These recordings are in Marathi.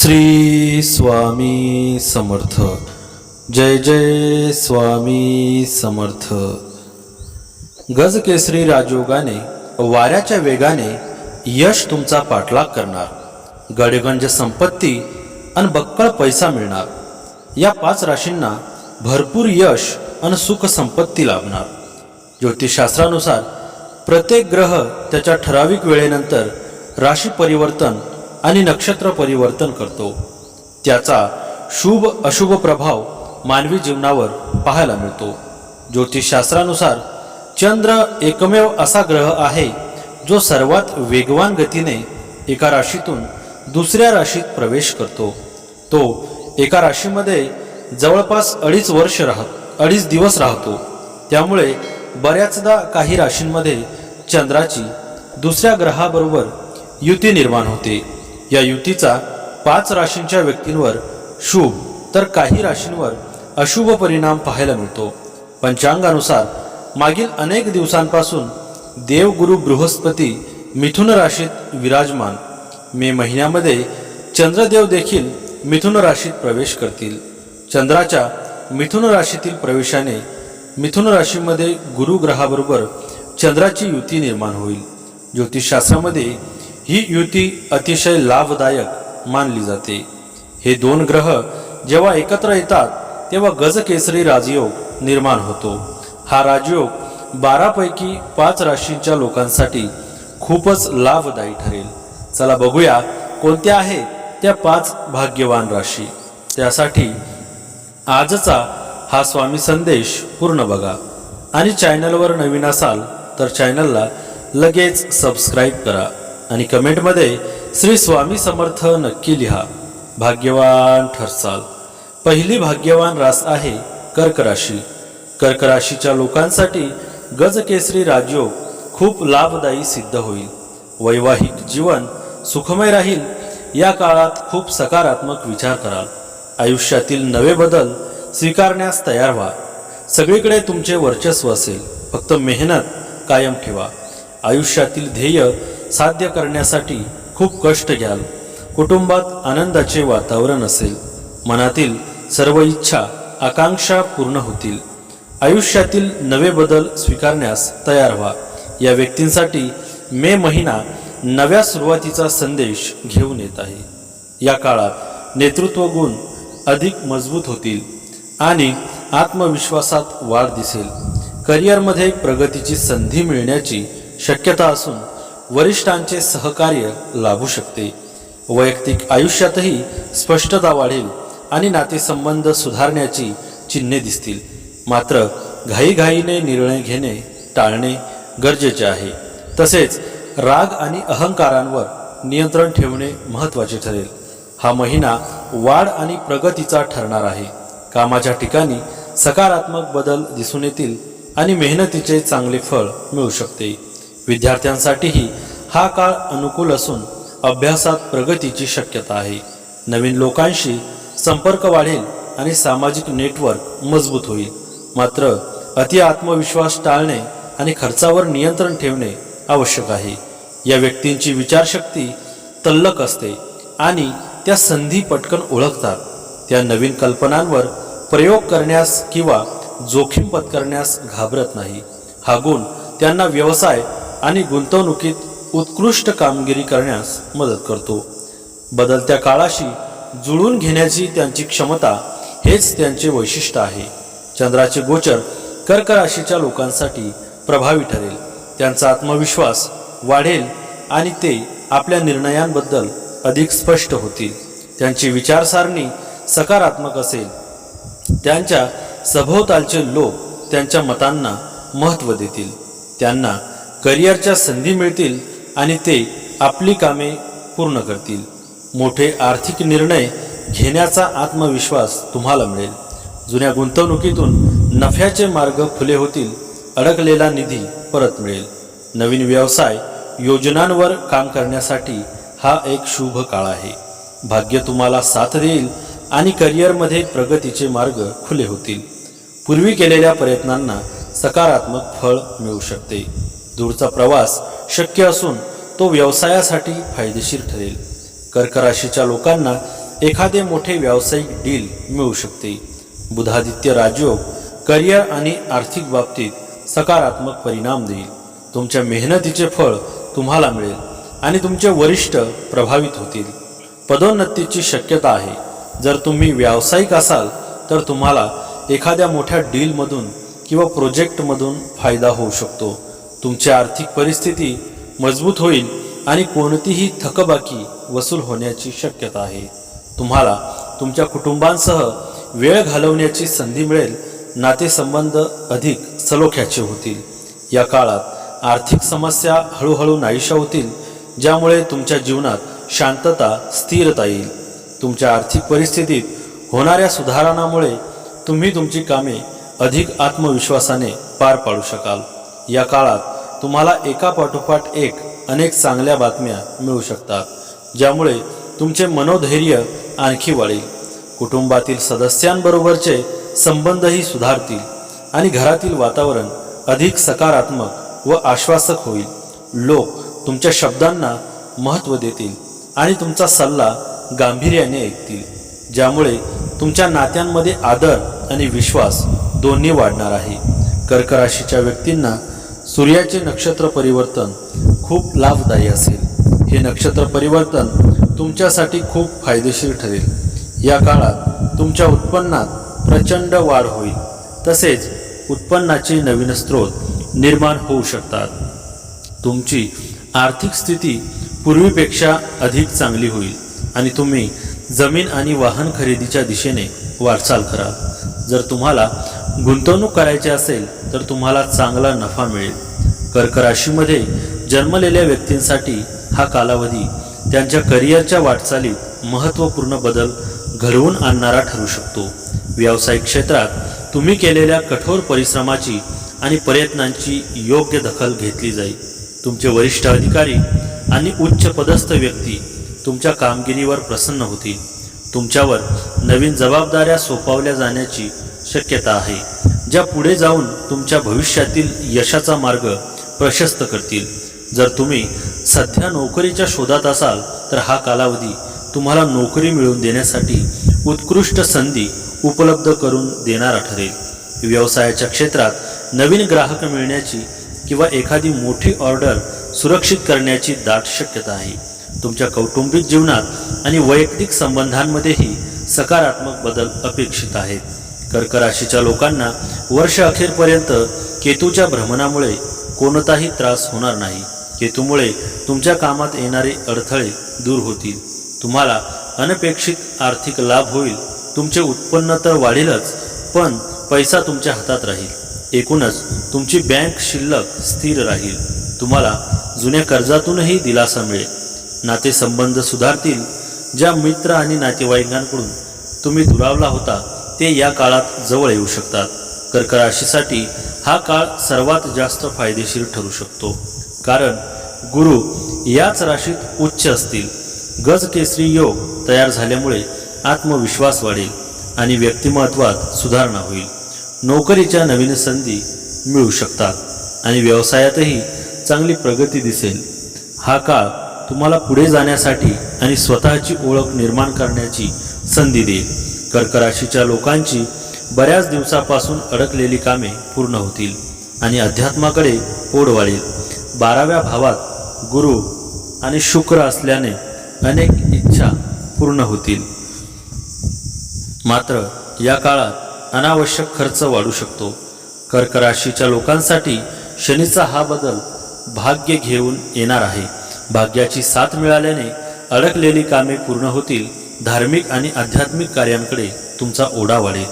श्री स्वामी समर्थ. जय जय स्वामी समर्थ. गजकेसरी राजयोगाने वाऱ्याच्या वेगाने यश तुमचा पाठलाग करणार. गडगंज संपत्ती आणि बक्कळ पैसा मिळणार. या 5 राशींना भरपूर यश आणि सुख संपत्ती लाभणार. ज्योतिषशास्त्रानुसार प्रत्येक ग्रह त्याच्या ठराविक वेळेनंतर राशी परिवर्तन आणि नक्षत्र परिवर्तन करतो. त्याचा शुभ अशुभ प्रभाव मानवी जीवनावर पाहायला मिळतो. ज्योतिषशास्त्रानुसार चंद्र एकमेव असा ग्रह आहे जो सर्वात वेगवान गतीने एका राशीतून दुसऱ्या राशीत प्रवेश करतो. तो एका राशीमध्ये जवळपास 2.5 दिवस राहतो. त्यामुळे बऱ्याचदा काही राशींमध्ये चंद्राची दुसऱ्या ग्रहाबरोबर युती निर्माण होते. या युतीचा 5 राशींच्या व्यक्तींवर शुभ तर काही राशींवर अशुभ परिणाम पाहायला मिळतो. पंचांगानुसार मागील अनेक दिवसांपासून देवगुरु बृहस्पती मिथुन राशीत विराजमान. मे महिन्यामध्ये चंद्रदेव देखील मिथुन राशीत प्रवेश करतील. चंद्राच्या मिथुन राशीतील प्रवेशाने मिथुन राशीमध्ये गुरु ग्रहाबरोबर चंद्राची युती निर्माण होईल. ज्योतिषशास्त्रामध्ये ही युती अतिशय लाभदायक मानली जाते. हे 2 ग्रह जेव्हा एकत्र येतात तेव्हा गजकेसरी राजयोग निर्माण होतो. हा राजयोग 12 पैकी 5 राशींच्या लोकांसाठी खूपच लाभदायी ठरेल. चला बघूया कोणत्या आहेत त्या 5 भाग्यवान राशी. त्यासाठी आजचा हा स्वामी संदेश पूर्ण बघा आणि चॅनलवर नवीन असाल तर चॅनलला लगेच सबस्क्राईब करा आणि कमेंटमध्ये श्री स्वामी समर्थ नक्की लिहा. भाग्यवान ठरसाल. पहिली भाग्यवान रास आहे कर्क राशी. कर्क राशीच्या लोकांसाठी गजकेसरी राजयोग खूप लाभदायी सिद्ध होईल. वैवाहिक जीवन सुखमय राहील. या काळात खूप सकारात्मक विचार कराल. आयुष्यातील नवे बदल स्वीकारण्यास तयार व्हा. सगळीकडे तुमचे वर्चस्व असेल. फक्त मेहनत कायम ठेवा. आयुष्यातील ध्येय साध्य करण्यासाठी खूप कष्ट घ्याल. कुटुंबात आनंदाचे वातावरण असेल. मनातील सर्व इच्छा आकांक्षा पूर्ण होतील. आयुष्यातील नवे बदल स्वीकारण्यास तयार व्हा. या व्यक्तींसाठी मे महिना नव्या सुरुवातीचा संदेश घेऊन येत आहे. या काळात नेतृत्व गुण अधिक मजबूत होतील आणि आत्मविश्वासात वाढ दिसेल. करिअरमध्ये प्रगतीची संधी मिळण्याची शक्यता असून वरिष्ठांचे सहकार्य लाभू शकते. वैयक्तिक आयुष्यातही स्पष्टता वाढेल आणि नातेसंबंध सुधारण्याची चिन्हे दिसतील. मात्र घाईघाईने निर्णय घेणे टाळणे गरजेचे आहे. तसेच राग आणि अहंकारांवर नियंत्रण ठेवणे महत्त्वाचे ठरेल. हा महिना वाढ आणि प्रगतीचा ठरणार आहे. कामाच्या ठिकाणी सकारात्मक बदल दिसून येतील आणि मेहनतीचे चांगले फळ मिळू शकते. विद्यार्थ्यांसाठीही हा काळ अनुकूल असून अभ्यासात प्रगतीची शक्यता आहे. नवीन लोकांशी संपर्क वाढेल आणि सामाजिक नेटवर्क मजबूत होईल. मात्र अति आत्मविश्वास टाळणे आणि खर्चावर नियंत्रण ठेवणे आवश्यक आहे. या व्यक्तींची विचारशक्ती तल्लख असते आणि त्या संधी पटकन ओळखतात. त्या नवीन कल्पनांवर प्रयोग करण्यास किंवा जोखीम पत्करण्यास घाबरत नाही. हा गुण त्यांना व्यवसाय आणि गुंतवणुकीत उत्कृष्ट कामगिरी करण्यास मदत करतो. बदलत्या काळाशी जुळून घेण्याची त्यांची क्षमता हेच त्यांचे वैशिष्ट्य आहे. चंद्राचे गोचर कर्क राशीच्या लोकांसाठी प्रभावी ठरेल. त्यांचा आत्मविश्वास वाढेल आणि ते आपल्या निर्णयांबद्दल अधिक स्पष्ट होतील. त्यांची विचारसारणी सकारात्मक असेल. त्यांच्या सभोवतालचे लोक त्यांच्या मतांना महत्त्व देतील. त्यांना करिअरच्या संधी मिळतील आणि ते आपली कामे पूर्ण करतील. मोठे आर्थिक निर्णय घेण्याचा आत्मविश्वास तुम्हाला मिळेल. जुन्या गुंतवणुकीतून नफ्याचे मार्ग खुले होतील. अडकलेला निधी परत मिळेल. नवीन व्यवसाय योजनांवर काम करण्यासाठी हा एक शुभ काळ आहे. भाग्य तुम्हाला साथ देईल आणि करिअरमध्ये प्रगतीचे मार्ग खुले होतील. पूर्वी केलेल्या प्रयत्नांना सकारात्मक फळ मिळू शकते. दूरचा प्रवास शक्य असून तो व्यवसायासाठी फायदेशीर ठरेल. कर्क राशीच्या लोकांना एखादे मोठे व्यावसायिक डील मिळू शकते. बुधादित्य राजयोग करिअर आणि आर्थिक बाबतीत सकारात्मक परिणाम देईल. तुमच्या मेहनतीचे फळ तुम्हाला मिळेल आणि तुमचे वरिष्ठ प्रभावित होतील. पदोन्नतीची शक्यता आहे. जर तुम्ही व्यावसायिक असाल तर तुम्हाला एखाद्या मोठ्या डीलमधून किंवा प्रोजेक्टमधून फायदा होऊ शकतो. तुमची आर्थिक परिस्थिती मजबूत होईल आणि कोणतीही थकबाकी वसूल होण्याची शक्यता आहे. तुम्हाला तुमच्या कुटुंबांसह वेळ घालवण्याची संधी मिळेल. नातेसंबंध अधिक सलोख्याचे होतील. या काळात आर्थिक समस्या हळूहळू नाहीशा होतील, ज्यामुळे तुमच्या जीवनात शांतता स्थिरता येईल. तुमच्या आर्थिक परिस्थितीत होणाऱ्या सुधारणामुळे तुम्ही तुमची कामे अधिक आत्मविश्वासाने पार पाडू शकाल. या काळात तुम्हाला एकापाठोपाठ एक अनेक चांगल्या बातम्या मिळू शकतात, ज्यामुळे तुमचे मनोधैर्य आणखी वाढेल. कुटुंबातील सदस्यांबरोबरचे संबंधही सुधारतील आणि घरातील वातावरण अधिक सकारात्मक व आश्वासक होईल. लोक तुमच्या शब्दांना महत्त्व देतील आणि तुमचा सल्ला गांभीर्याने ऐकतील, ज्यामुळे तुमच्या नात्यांमध्ये आदर आणि विश्वास दोन्ही वाढणार आहे. कर्क राशीच्या व्यक्तींना सूर्याचे नक्षत्र परिवर्तन खूप लाभदायी असेल. हे नक्षत्र परिवर्तन तुमच्यासाठी खूप फायदेशीर ठरेल. या काळात तुमच्या उत्पन्नात प्रचंड वाढ होईल. तसेच उत्पन्नाचे नवीन स्रोत निर्माण होऊ शकतात. तुमची आर्थिक स्थिती पूर्वीपेक्षा अधिक चांगली होईल आणि तुम्ही जमीन आणि वाहन खरेदीच्या दिशेने वाटचाल कराल. जर तुम्हाला गुंतवणूक करायची असेल तर तुम्हाला चांगला नफा मिळेल. कर्क राशीमध्ये जन्मलेल्या व्यक्तींसाठी हा कालावधी त्यांच्या करिअरच्या वाटचालीत महत्त्वपूर्ण बदल घडवून आणणारा ठरू शकतो. व्यावसायिक क्षेत्रात तुम्ही केलेल्या कठोर परिश्रमाची आणि प्रयत्नांची योग्य दखल घेतली जाईल. तुमचे वरिष्ठ अधिकारी आणि उच्च पदस्थ व्यक्ती तुमच्या कामगिरीवर प्रसन्न होतील. तुमच्यावर नवीन जबाबदाऱ्या सोपवल्या जाण्याची शक्यता आहे, ज्या पुढे जाऊन तुमच्या भविष्यातील यशाचा मार्ग प्रशस्त करतील. जर तुम्ही सध्या नोकरीच्या शोधात असाल तर हा कालावधी तुम्हाला नोकरी मिळवून देण्यासाठी उत्कृष्ट संधी उपलब्ध करून देणारा ठरेल. व्यवसायाच्या क्षेत्रात नवीन ग्राहक मिळण्याची किंवा एखादी मोठी ऑर्डर सुरक्षित करण्याची दाट शक्यता आहे. तुमच्या कौटुंबिक जीवनात आणि वैयक्तिक संबंधांमध्येही सकारात्मक बदल अपेक्षित आहेत. कर्क राशीच्या लोकांना वर्ष अखेरपर्यंत केतूच्या भ्रमणामुळे कोणताही त्रास होणार नाही. केतूमुळे तुमच्या कामात येणारे अडथळे दूर होतील. तुम्हाला अनपेक्षित आर्थिक लाभ होईल. तुमचे उत्पन्न तर वाढेलच, पण पैसा तुमच्या हातात राहील. एकूणच तुमची बँक शिल्लक स्थिर राहील. तुम्हाला जुन्या कर्जातूनही दिलासा मिळेल. नातेसंबंध सुधारतील. ज्या मित्र आणि नातेवाईकांकडून तुम्ही दुरावला होता ते या काळात जवळ येऊ शकतात. कर्क राशीसाठी हा काळ सर्वात जास्त फायदेशीर ठरू शकतो, कारण गुरु याच राशीत उच्च असतील. गजकेसरी योग तयार झाल्यामुळे आत्मविश्वास वाढेल आणि व्यक्तिमत्वात सुधारणा होईल. नोकरीच्या नवीन संधी मिळू शकतात आणि व्यवसायातही चांगली प्रगती दिसेल. हा काळ तुम्हाला पुढे जाण्यासाठी आणि स्वतःची ओळख निर्माण करण्याची संधी देईल. कर्क राशीच्या लोकांची बऱ्याच दिवसापासून अडकलेली कामे पूर्ण होतील आणि अध्यात्माकडे ओढ वाढेल. 12व्या भावात गुरु आणि शुक्र असल्याने अनेक इच्छा पूर्ण होतील. मात्र या काळात अनावश्यक खर्च वाढू शकतो. कर्क राशीच्या लोकांसाठी शनीचा हा बदल भाग्य घेऊन येणार आहे. भाग्याची साथ मिळाल्याने अडकलेली कामे पूर्ण होतील. धार्मिक आणि आध्यात्मिक कार्यांकडे तुमचा ओढा वाढेल.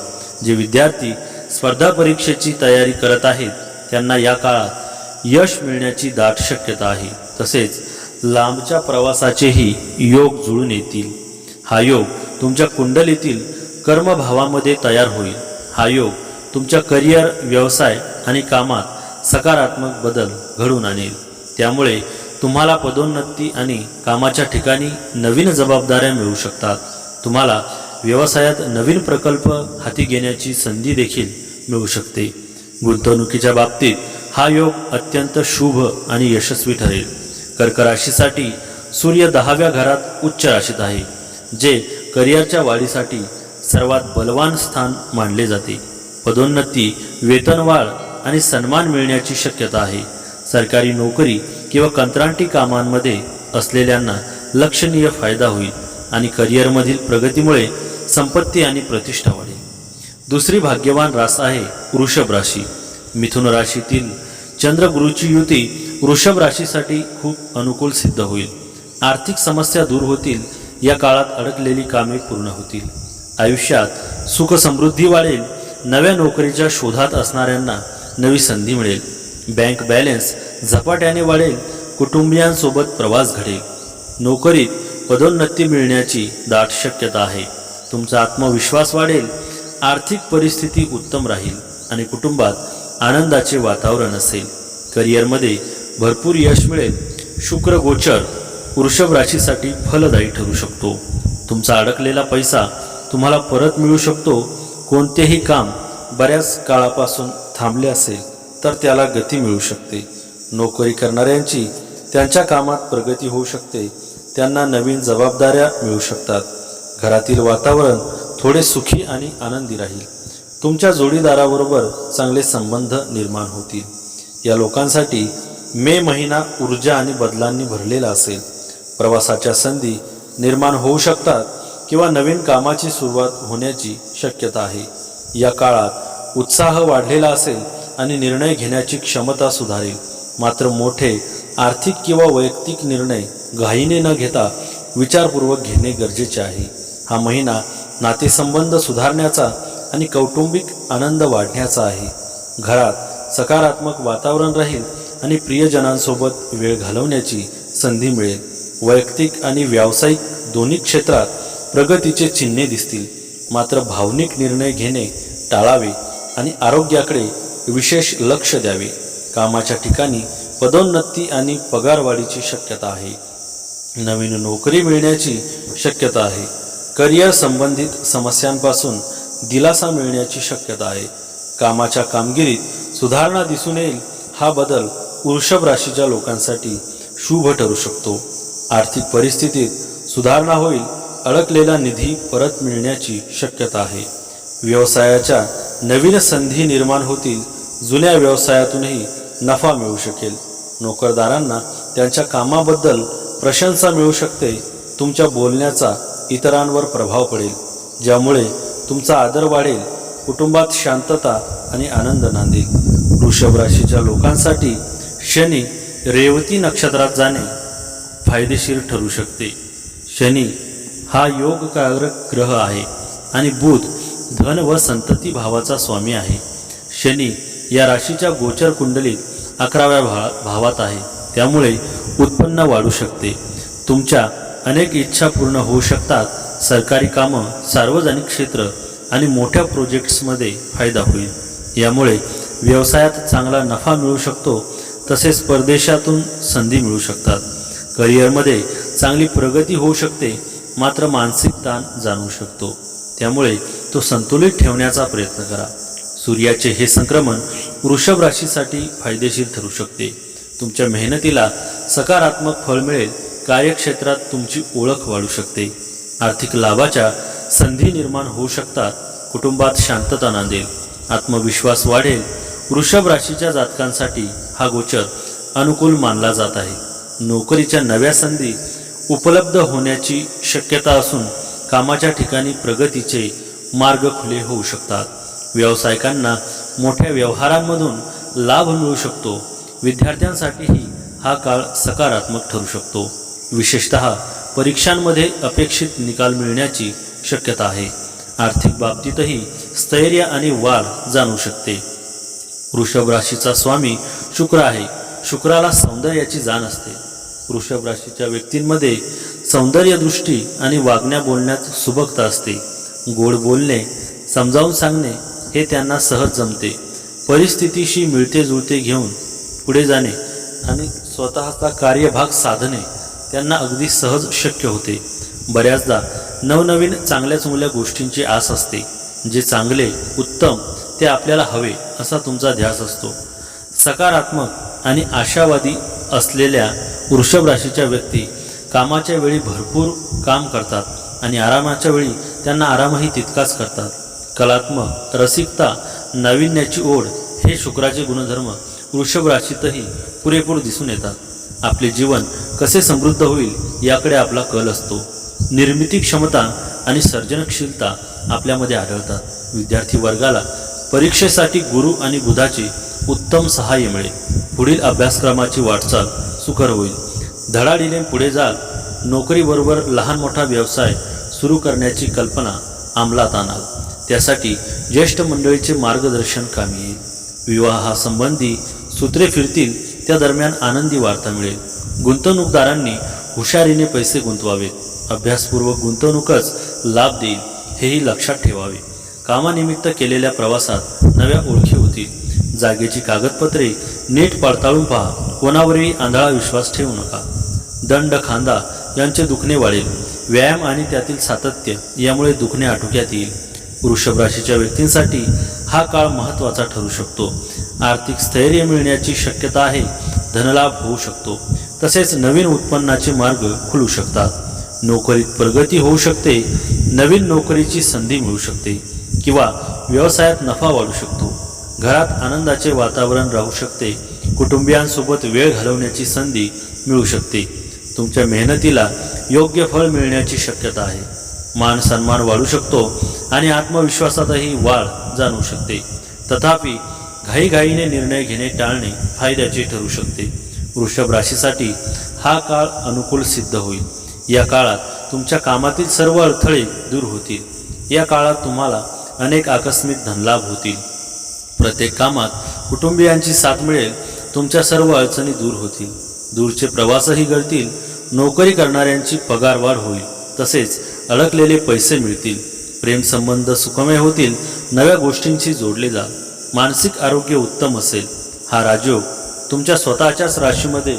जे विद्यार्थी स्पर्धा परीक्षेची तयारी करत आहेत त्यांना या काळात यश मिळण्याची दाट शक्यता आहे. तसेच लांबच्या प्रवासाचेही योग जुळून येतील. हा योग तुमच्या कुंडलीतील कर्मभावामध्ये तयार होईल. हा योग तुमच्या करिअर, व्यवसाय आणि कामात सकारात्मक बदल घडवून आणेल. त्यामुळे तुम्हाला पदोन्नती आणि कामाच्या ठिकाणी नवीन जबाबदाऱ्या मिळू शकतात. तुम्हाला व्यवसायात नवीन प्रकल्प हाती घेण्याची संधी देखील मिळू शकते. गुंतवणुकीच्या बाबतीत हा योग अत्यंत शुभ आणि यशस्वी ठरेल. कर्क राशीसाठी सूर्य 10व्या घरात उच्च राशीत आहे, जे करिअरच्या वाढीसाठी सर्वात बलवान स्थान मानले जाते. पदोन्नती, वेतनवाढ आणि सन्मान मिळण्याची शक्यता आहे. सरकारी नोकरी किंवा कंत्राटी कामांमध्ये असलेल्यांना लक्षणीय फायदा होईल आणि करिअरमधील प्रगतीमुळे संपत्ती आणि प्रतिष्ठा वाढेल. दुसरी भाग्यवान रास आहे वृषभ राशी. मिथुन राशीतील चंद्र गुरुची युती वृषभ राशीसाठी खूप अनुकूल सिद्ध होईल. आर्थिक समस्या दूर होतील. या काळात अडकलेली कामे पूर्ण होतील. आयुष्यात सुख समृद्धी वाढेल. नव्या नोकरीच्या शोधात असणाऱ्यांना नवी संधी मिळेल. बँक बॅलन्स झपाट्याने वाढेल. कुटुंबियांसोबत प्रवास घडेल. नोकरीत पदोन्नती मिळण्याची दाट शक्यता आहे. तुमचा आत्मविश्वास वाढेल. आर्थिक परिस्थिती उत्तम राहील आणि कुटुंबात आनंदाचे वातावरण असेल. करिअरमध्ये भरपूर यश मिळेल. शुक्र गोचर वृषभ राशीसाठी फलदायी ठरू शकतो. तुमचा अडकलेला पैसा तुम्हाला परत मिळू शकतो. कोणतेही काम बऱ्याच काळापासून थांबले असेल तर त्याला गती मिळू शकते. नोकरी करणाऱ्यांची त्यांच्या कामात प्रगती होऊ शकते. त्यांना नवीन जबाबदाऱ्या मिळू शकतात. घरातील वातावरण थोडे सुखी आणि आनंदी राहील. तुमच्या जोडीदाराबरोबर चांगले संबंध निर्माण होतील. या लोकांसाठी मे महिना ऊर्जा आणि बदलांनी भरलेला असेल. प्रवासाच्या संधी निर्माण होऊ शकतात किंवा नवीन कामाची सुरुवात होण्याची शक्यता आहे. या काळात उत्साह वाढलेला असेल आणि निर्णय घेण्याची क्षमता सुधारेल. मात्र मोठे आर्थिक किंवा वैयक्तिक निर्णय घाईने न घेता विचारपूर्वक घेणे गरजेचे आहे. हा महिना नातेसंबंध सुधारण्याचा आणि कौटुंबिक आनंद वाढण्याचा आहे. घरात सकारात्मक वातावरण राहील आणि प्रियजनांसोबत वेळ घालवण्याची संधी मिळेल. वैयक्तिक आणि व्यावसायिक दोन्ही क्षेत्रात प्रगतीचे चिन्हे दिसतील. मात्र भावनिक निर्णय घेणे टाळावे आणि आरोग्याकडे विशेष लक्ष द्यावे. कामाच्या ठिकाणी पदोन्नती आणि पगारवाढीची शक्यता आहे. नवीन नोकरी मिळण्याची शक्यता आहे. करिअर संबंधित समस्यांपासून दिलासा मिळण्याची शक्यता आहे. कामाच्या कामगिरीत सुधारणा दिसून येईल. हा बदल वृषभ राशीच्या लोकांसाठी शुभ ठरू शकतो. आर्थिक परिस्थितीत सुधारणा होईल. अडकलेला निधी परत मिळण्याची शक्यता आहे. व्यवसायाच्या नवीन संधी निर्माण होतील. जुन्या व्यवसायातूनही नफा मिळू शकेल. नोकरदारांना त्यांच्या कामाबद्दल प्रशंसा मिळू शकते. तुमच्या बोलण्याचा इतरांवर प्रभाव पडेल, ज्यामुळे तुमचा आदर वाढेल. कुटुंबात शांतता आणि आनंद नांदेल. वृषभ राशीच्या लोकांसाठी शनी रेवती नक्षत्रात जाणे फायदेशीर ठरू शकते. शनी हा योगकारक ग्रह आहे आणि बुध धन व संतती भावाचा स्वामी आहे. शनी या राशीच्या गोचर कुंडलीत 11व्या भावात आहे. त्यामुळे उत्पन्न वाढू शकते. तुमच्या अनेक इच्छा पूर्ण होऊ शकतात. सरकारी कामं, सार्वजनिक क्षेत्र आणि मोठ्या प्रोजेक्ट्समध्ये फायदा होईल. यामुळे व्यवसायात चांगला नफा मिळू शकतो. तसेच परदेशातून संधी मिळू शकतात. करिअरमध्ये चांगली प्रगती होऊ शकते. मात्र मानसिक ताण जाणवू शकतो. त्यामुळे तो संतुलित ठेवण्याचा प्रयत्न करा. सूर्याचे हे संक्रमण वृषभ राशीसाठी फायदेशीर ठरू शकते. तुमच्या मेहनतीला सकारात्मक फळ मिळेल. कार्यक्षेत्रात तुमची ओळख वाढू शकते. आर्थिक लाभाच्या संधी निर्माण होऊ शकतात. कुटुंबात शांतता नांदेल. आत्मविश्वास वाढेल. वृषभ राशीच्या जातकांसाठी हा गोचर अनुकूल मानला जात आहे. नोकरीच्या नव्या संधी उपलब्ध होण्याची शक्यता असून कामाच्या ठिकाणी प्रगतीचे मार्ग खुले होऊ शकतात. व्यावसायिकांना मोठ्या व्यवहारांमधून लाभ मिळू शकतो. विद्यार्थ्यांसाठीही हा काळ सकारात्मक ठरू शकतो. विशेषतः परीक्षांमध्ये अपेक्षित निकाल मिळण्याची शक्यता आहे. आर्थिक बाबतीतही स्थैर्य आणि वाढ जाणवू शकते. वृषभ राशीचा स्वामी शुक्र आहे. शुक्राला सौंदर्याची जाण असते. वृषभ राशीच्या व्यक्तींमध्ये सौंदर्य दृष्टी आणि वागण्या बोलण्यात सुबकता असते. गोड बोलणे, समजावून सांगणे हे त्यांना सहज जमते. परिस्थितीशी मिळते जुळते घेऊन पुढे जाणे आणि स्वतःचा कार्यभाग साधणे त्यांना अगदी सहज शक्य होते. बऱ्याचदा नवनवीन चांगल्या गोष्टींची आस असते. जे चांगले, उत्तम ते आपल्याला हवे असा तुमचा ध्यास असतो. सकारात्मक आणि आशावादी असलेल्या वृषभ राशीच्या व्यक्ती कामाच्या वेळी भरपूर काम करतात. आणि आरामाच्या वेळी त्यांना आरामही तितकाच करतात. कलात्मक, रसिकता, नाविन्याची ओढ हे शुक्राचे गुणधर्म वृषभ राशीतही पुरेपूर दिसून येतात. आपले जीवन कसे समृद्ध होईल याकडे आपला कल असतो. निर्मिती क्षमता आणि सर्जनशीलता आपल्यामध्ये आढळतात. विद्यार्थी वर्गाला परीक्षेसाठी गुरु आणि बुधाचे उत्तम सहाय्य मिळेल. पुढील अभ्यासक्रमाची वाटचाल सुकर होईल. धडाडीने पुढे जाल. नोकरीबरोबर लहान मोठा व्यवसाय सुरू करण्याची कल्पना अंमलात आणाल. त्यासाठी ज्येष्ठ मंडळीचे मार्गदर्शन कामी येईल. विवाहासंबंधी सूत्रे फिरतील. त्या दरम्यान आनंदी वार्ता मिळेल. गुंतवणूकदारांनी हुशारीने पैसे गुंतवावेत. अभ्यासपूर्वक गुंतवणूकच लाभ देईल हेही लक्षात ठेवावे. कामानिमित्त केलेल्या प्रवासात नव्या ओळखी होतील. जागेची कागदपत्रे नीट पडताळून पहा. कोणावरही आंधळा विश्वास ठेवू नका. दंड, खांदा यांचे दुखणे वाढेल. व्यायाम आणि त्यातील सातत्य यामुळे दुखणे आटोक्यात येईल. वृषभ राशीच्या व्यक्तींसाठी हा काळ महत्त्वाचा ठरू शकतो. आर्थिक स्थैर्य मिळण्याची शक्यता आहे. धनलाभ होऊ शकतो. तसेच नवीन उत्पन्नाचे मार्ग खुलू शकतात. नोकरीत प्रगती होऊ शकते. नवीन नोकरीची संधी मिळू शकते किंवा व्यवसायात नफा वाढू शकतो. घरात आनंदाचे वातावरण राहू शकते. कुटुंबियांसोबत वेळ घालवण्याची संधी मिळू शकते. तुमच्या मेहनतीला योग्य फळ मिळण्याची शक्यता आहे. मान सन्मान वाढू शकतो आणि आत्मविश्वासातही वाढ जाणवू शकते. तथापि घाईघाईने निर्णय घेणे टाळणे फायद्याचे ठरू शकते. वृषभ राशीसाठी हा काळ अनुकूल सिद्ध होईल. या काळात तुमच्या कामातील सर्व अडथळे दूर होतील. या काळात तुम्हाला अनेक आकस्मिक धनलाभ होतील. प्रत्येक कामात कुटुंबियांची साथ मिळेल. तुमच्या सर्व अडचणी दूर होतील. दूरचे प्रवासही घडतील. नोकरी करणाऱ्यांची पगारवाढ होईल. तसेच अडकलेले पैसे मिळतील. प्रेमसंबंध सुखमय होतील. नव्या गोष्टींशी जोडले जा. मानसिक आरोग्य उत्तम असेल. हा राजयोग तुमच्या स्वतःच्याच राशीमध्ये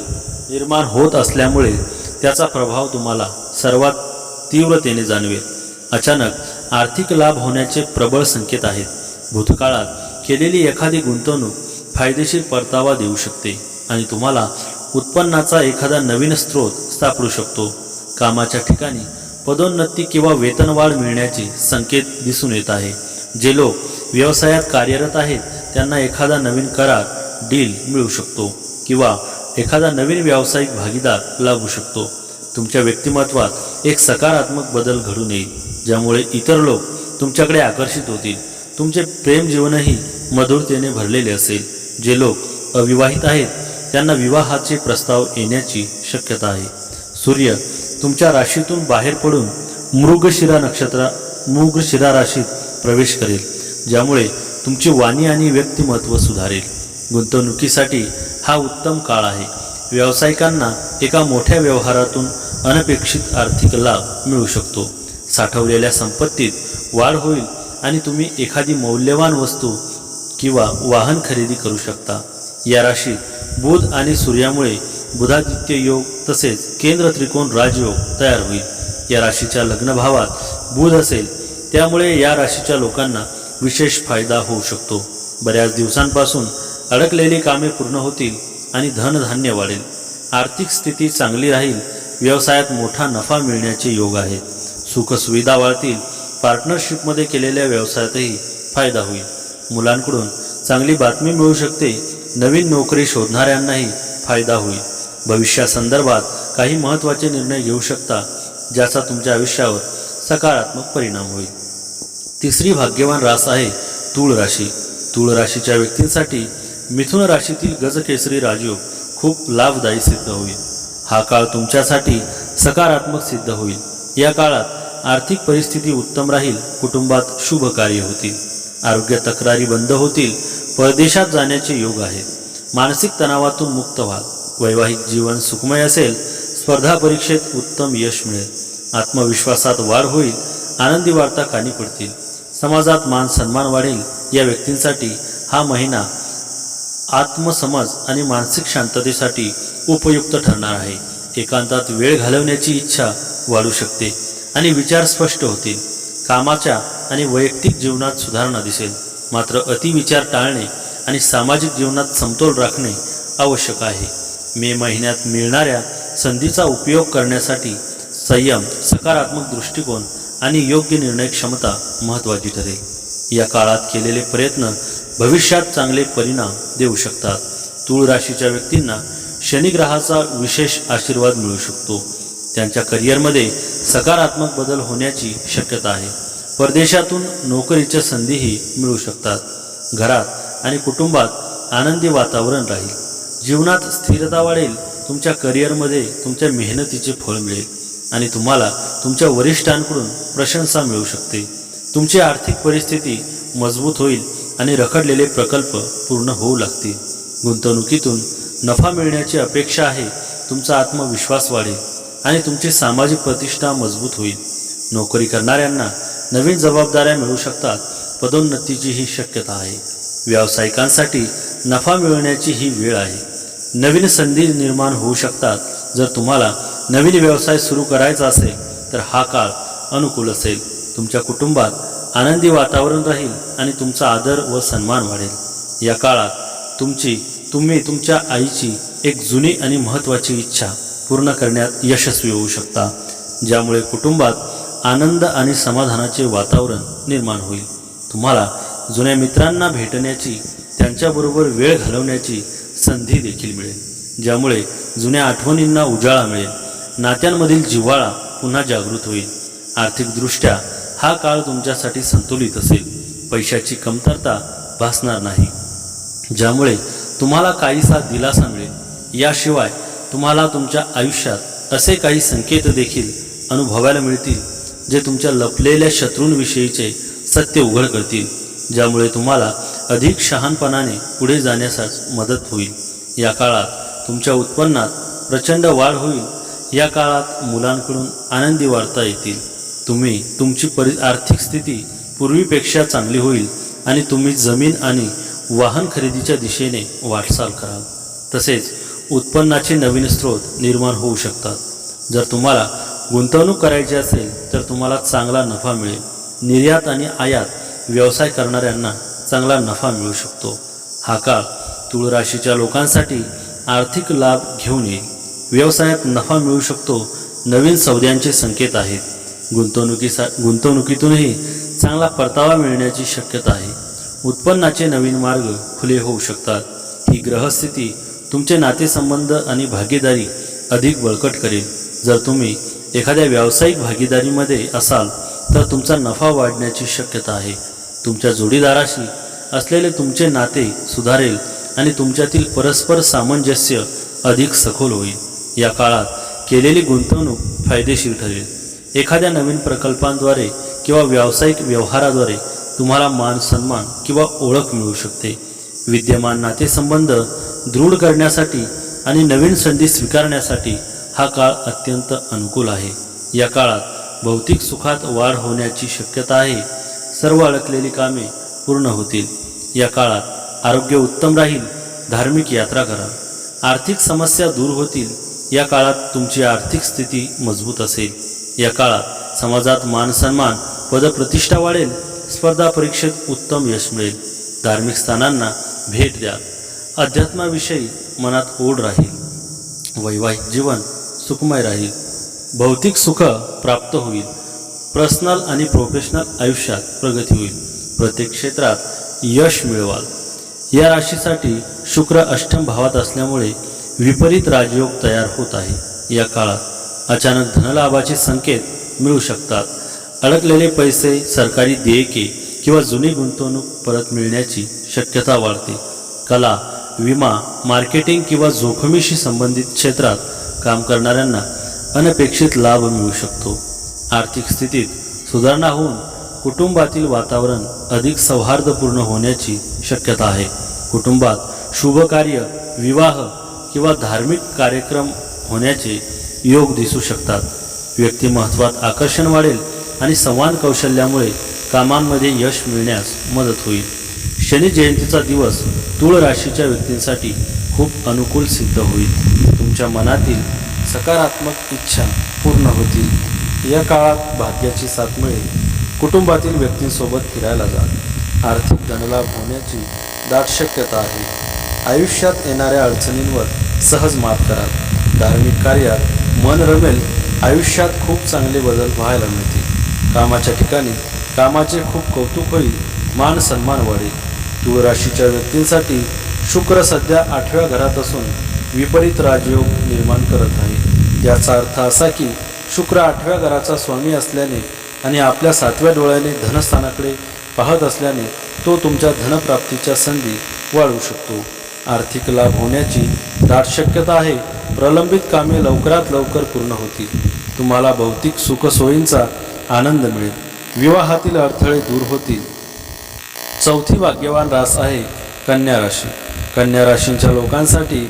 निर्माण होत असल्यामुळे त्याचा प्रभाव तुम्हाला सर्वात तीव्रतेने जाणवेल. अचानक आर्थिक लाभ होण्याचे प्रबळ संकेत आहेत. भूतकाळात केलेली एखादी गुंतवणूक फायदेशीर परतावा देऊ शकते आणि तुम्हाला उत्पन्नाचा एखादा नवीन स्रोत सापडू शकतो. कामाच्या ठिकाणी पदोन्नती किंवा वेतनवाढ मिळण्याचे संकेत दिसून येत आहे. जे लोक व्यवसायात कार्यरत आहेत त्यांना एखादा नवीन करार, डील मिळू शकतो किंवा एखादा नवीन व्यावसायिक भागीदार लाभू शकतो. तुमच्या व्यक्तिमत्वात एक सकारात्मक बदल घडून येईल, ज्यामुळे इतर लोक तुमच्याकडे आकर्षित होतील. तुमचे प्रेम जीवनही मधुरतेने भरलेले असेल. जे लोक अविवाहित आहेत त्यांना विवाहाचे प्रस्ताव येण्याची शक्यता आहे. सूर्य तुमच्या राशीतून बाहेर पडून मृगशिरा राशीत प्रवेश करेल, ज्यामुळे तुमची वाणी आणि व्यक्तिमत्व सुधारेल. गुंतवणुकीसाठी हा उत्तम काळ आहे. व्यावसायिकांना एका मोठ्या व्यवहारातून अनपेक्षित आर्थिक लाभ मिळू शकतो. साठवलेल्या संपत्तीत वाढ होईल आणि तुम्ही एखादी मौल्यवान वस्तू किंवा वाहन खरेदी करू शकता. या राशीत बुध आणि सूर्यामुळे बुधादित्य योग तसेच केंद्र त्रिकोण राजयोग तयार होईल. या राशीच्या लग्नभावात बुध असेल, त्यामुळे या राशीच्या लोकांना विशेष फायदा होऊ शकतो. बऱ्याच दिवसांपासून अडकलेली कामे पूर्ण होतील आणि धनधान्य वाढेल. आर्थिक स्थिती चांगली राहील. व्यवसायात मोठा नफा मिळण्याचे योग आहेत. सुखसुविधा वाढतील. पार्टनरशिपमध्ये केलेल्या व्यवसायातही फायदा होईल. मुलांकडून चांगली बातमी मिळू शकते. नवीन नोकरी शोधणाऱ्यांनाही फायदा होईल. भविष्यासंदर्भात काही महत्त्वाचे निर्णय घेऊ शकता, ज्याचा तुमच्या आयुष्यावर सकारात्मक परिणाम होईल. तिसरी भाग्यवान रास आहे तूळ राशी. तूळ राशीच्या व्यक्तींसाठी मिथुन राशीतील गजकेसरी राजयोग खूप लाभदायी सिद्ध होईल. हा काळ तुमच्यासाठी सकारात्मक सिद्ध होईल. या काळात आर्थिक परिस्थिती उत्तम राहील. कुटुंबात शुभ कार्य होतील. आरोग्य तक्रारी बंद होतील. परदेशात जाण्याचे योग आहेत. मानसिक तणावातून मुक्त व्हाल. वैवाहिक जीवन सुखमय असेल. स्पर्धा परीक्षेत उत्तम यश मिळेल. आत्मविश्वासात वाढ होईल. आनंदी वार्ता कानी पडतील. समाजात मान सन्मान वाढेल. या व्यक्तींसाठी हा महिना आत्मसमज आणि मानसिक शांततेसाठी उपयुक्त ठरणार आहे. एकांतात वेळ घालवण्याची इच्छा वाढू शकते आणि विचार स्पष्ट होतील. कामाच्या आणि वैयक्तिक जीवनात सुधारणा दिसेल. मात्र अतिविचार टाळणे आणि सामाजिक जीवनात समतोल राखणे आवश्यक आहे. मे महिन्यात मिळणाऱ्या संधीचा उपयोग करण्यासाठी संयम, सकारात्मक दृष्टिकोन आणि योग्य निर्णय क्षमता महत्त्वाची ठरेल। या काळात केलेले प्रयत्न भविष्यात चांगले परिणाम देऊ शकतात। तूळ राशीच्या व्यक्तींना शनिग्रहाचा विशेष आशीर्वाद मिळू शकतो। त्यांच्या करिअरमध्ये सकारात्मक बदल होण्याची शक्यता आहे। परदेशातून नोकरीच्या संधीही मिळू शकतात। घरात आणि कुटुंबात आनंदी वातावरण राहील। जीवनात स्थिरता वाढेल। तुमच्या करिअरमध्ये तुमच्या मेहनतीचे फळ मिळेल आणि तुम्हाला तुमच्या वरिष्ठांकडून प्रशंसा मिळू शकते। तुमची आर्थिक परिस्थिती मजबूत होईल आणि रखडलेले प्रकल्प पूर्ण होऊ लागतील। गुंतवणुकीतून नफा मिळण्याची अपेक्षा आहे। तुमचा आत्मविश्वास वाढेल आणि तुमची सामाजिक प्रतिष्ठा मजबूत होईल। नोकरी करणाऱ्यांना नवीन जबाबदाऱ्या मिळू शकतात। पदोन्नतीची ही शक्यता आहे। व्यावसायिकांसाठी नफा मिळवण्याची ही वेळ आहे। नवीन संधी निर्माण होऊ शकतात। जर तुम्हाला नवीन व्यवसाय सुरू करायचा असेल तर हा काळ अनुकूल असेल। तुमच्या कुटुंबात आनंदी वातावरण राहील आणि तुमचा आदर व सन्मान वाढेल। या काळात तुम्ही तुमच्या आईची एक जुनी आणि महत्त्वाची इच्छा पूर्ण करण्यात यशस्वी होऊ शकता, ज्यामुळे कुटुंबात आनंद आणि समाधानाचे वातावरण निर्माण होईल। तुम्हाला जुन्या मित्रांना भेटण्याची, त्यांच्याबरोबर वेळ घालवण्याची संधी देखील मिळेल, ज्यामुळे जुन्या आठवणींना उजाळा मिळेल। नात्यांमधील जिव्हाळा पुन्हा जागृत होईल। आर्थिकदृष्ट्या हा काळ तुमच्यासाठी संतुलित असेल। पैशाची कमतरता भासणार नाही, ज्यामुळे तुम्हाला काहीसा दिलासा मिळेल। याशिवाय तुम्हाला तुमच्या आयुष्यात असे काही संकेत देखील अनुभवायला मिळतील जे तुमच्या लपलेल्या शत्रूंविषयीचे सत्य उघड करतील, ज्यामुळे तुम्हाला अधिक शहाणपणाने पुढे जाण्यास मदत होईल। या काळात तुमच्या उत्पन्नात प्रचंड वाढ होईल। या काळात मुलांकडून आनंदी वार्ता येतील। तुमची आर्थिक स्थिती पूर्वीपेक्षा चांगली होईल आणि तुम्ही जमीन आणि वाहन खरेदीच्या दिशेने वाटचाल कराल। तसेच उत्पन्नाचे नवीन स्रोत निर्माण होऊ शकतात। जर तुम्हाला गुंतवणूक करायची असेल तर तुम्हाला चांगला नफा मिळेल। निर्यात आणि आयात व्यवसाय करणाऱ्यांना चांगला नफा मिळू शकतो। हा काळ तूळ राशीच्या लोकांसाठी आर्थिक लाभ घेऊन येईल। व्यवसायात नफा मिळू शकतो। नवीन सौद्यांचे संकेत आहेत। गुंतवणुकीतूनही चांगला परतावा मिळण्याची शक्यता आहे। उत्पन्नाचे नवीन मार्ग खुले होऊ शकतात। ही ग्रहस्थिती तुमचे नातेसंबंध आणि भागीदारी अधिक बळकट करेल। जर तुम्ही एखाद्या व्यावसायिक भागीदारीमध्ये असाल तर तुमचा नफा वाढण्याची शक्यता आहे। तुमच्या जोडीदाराशी असलेले तुमचे नाते सुधारेल आणि तुमच्यातील परस्पर सामंजस्य अधिक सखोल होईल। या काळात केलेली गुंतवणूक फायदेशीर ठरेल। एखाद्या नवीन प्रकल्पांद्वारे किंवा व्यावसायिक व्यवहाराद्वारे तुम्हाला मान सन्मान किंवा ओळख मिळू शकते। विद्यमान नातेसंबंध दृढ करण्यासाठी आणि नवीन संधी स्वीकारण्यासाठी हा काळ अत्यंत अनुकूल आहे। या काळात भौतिक सुखात वाढ होण्याची शक्यता आहे। सर्व अडकलेली कामे पूर्ण होतील। या काळात आरोग्य उत्तम राहील। धार्मिक यात्रा करा। आर्थिक समस्या दूर होतील। या काळात तुमची आर्थिक स्थिती मजबूत असेल। या काळात समाजात मान सन्मान, पदप्रतिष्ठा वाढेल। स्पर्धा परीक्षेत उत्तम यश मिळेल। धार्मिक स्थानांना भेट द्या। अध्यात्माविषयी मनात ओढ राहील। वैवाहिक जीवन सुखमय राहील। भौतिक सुख प्राप्त होईल। पर्सनल आणि प्रोफेशनल आयुष्यात प्रगती होईल। प्रत्येक क्षेत्रात यश मिळवाल। या राशीसाठी शुक्र अष्टम भावात असल्यामुळे विपरीत राजयोग तयार होत आहे। या काळात अचानक धनलाभाचे संकेत मिळू शकतात। अडकलेले पैसे, सरकारी देयके किंवा जुनी गुंतवणूक परत मिळण्याची शक्यता वाढते। कला, विमा, मार्केटिंग किंवा जोखमीशी संबंधित क्षेत्रात काम करणाऱ्यांना अनपेक्षित लाभ मिळू शकतो। आर्थिक स्थितीत सुधारणा होऊन कुटुंबातील वातावरण अधिक सौहार्दपूर्ण होण्याची शक्यता आहे। कुटुंबात शुभ कार्य, विवाह किंवा धार्मिक कार्यक्रम होण्याचे योग दिसू शकतात। व्यक्तिमत्वात आकर्षण वाढेल आणि संवाद कौशल्यामुळे कामांमध्ये यश मिळण्यास मदत होईल। शनी जयंतीचा दिवस तूळ राशीच्या व्यक्तींसाठी खूप अनुकूल सिद्ध होईल। तुमच्या मनातील सकारात्मक इच्छा पूर्ण होतील। या काळात भाग्याची साथ मिळेल। कुटुंबातील व्यक्तींसोबत फिरायला जा। आर्थिक धनलाभ होण्याची दाट शक्यता आहे। आयुष्यात येणाऱ्या अडचणींवर सहज मात करा। धार्मिक कार्यात मन रमेल आयुष्यात खूप चांगले बदल पाहायला मिळतील। कामाच्या ठिकाणी कामाचे खूप कौतुक होईल, मान सन्मान वाढेल। तूळ राशीच्या व्यक्तींसाठी शुक्र सध्या 8व्या घरात असून विपरीत राजयोग निर्माण करत आहे। याचा अर्थ असा की शुक्र 8व्या घराचा स्वामी असल्याने आणि आपल्या 7व्या डोळ्याने धनस्थानाकडे पाहत असल्याने तो तुमच्या धनप्राप्तीच्या संधी वाढवू शकतो। आर्थिक लाभ होण्याची दाट शक्यता आहे। प्रलंबित कामे लवकरात लवकर पूर्ण होतील। तुम्हाला भौतिक सुखसोयींचा आनंद मिळेल। विवाहातील अडथळे दूर होतील। चौथी भाग्यवान रास आहे कन्या राशी। कन्या राशींच्या लोकांसाठी